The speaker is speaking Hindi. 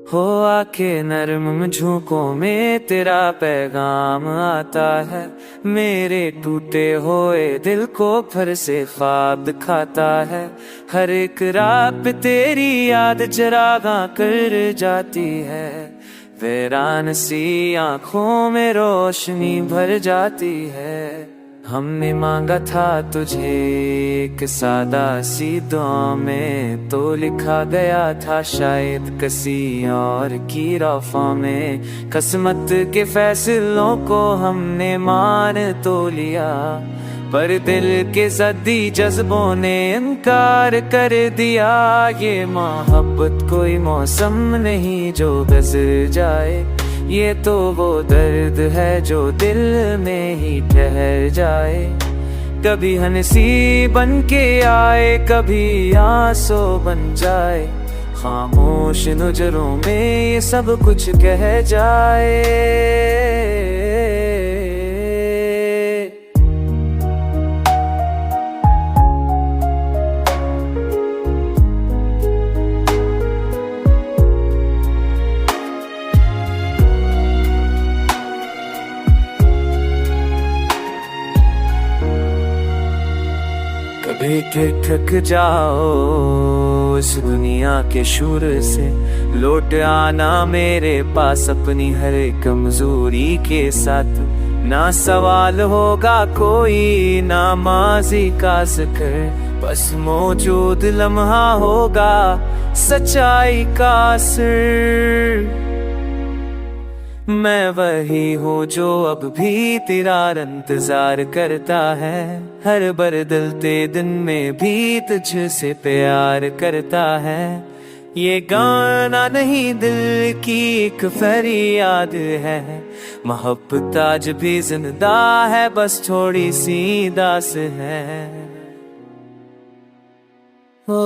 हो आके नरम झोंकों में तेरा पैगाम आता है। मेरे टूटे हुए दिल को फिर से ख्वाब दिखाता है। हर एक रात पे तेरी याद चरागां कर जाती है। वीरान सी आंखों में रोशनी भर जाती है। हमने मांगा था तुझे एक सादा सी दुआ में, तो लिखा गया था शायद किसी और की रफ़ा में। किस्मत के फैसलों को हमने मान तो लिया, पर दिल के ज़द्दी जज्बों ने इनकार कर दिया। ये मोहब्बत कोई मौसम नहीं जो गुज़र जाए, ये तो वो दर्द है जो दिल में ही ठहर जाए। कभी हंसी बन के आए, कभी आंसू बन जाए। खामोश नजरों में ये सब कुछ कह जाए। कभी थक जाओ इस दुनिया के शोर से, लौट आना मेरे पास अपनी हर कमजोरी के साथ। ना सवाल होगा कोई, ना माजी का जिक्र, बस मौजूद लम्हा होगा सच्चाई का असर। मैं वही हूँ जो अब भी तेरा इंतजार करता है। हर बदलते दिन में भी तुझसे प्यार करता है। ये गाना नहीं दिल की एक फरियाद है। मोहब्बत आज भी जिंदा है, बस थोड़ी सी दास है। ओ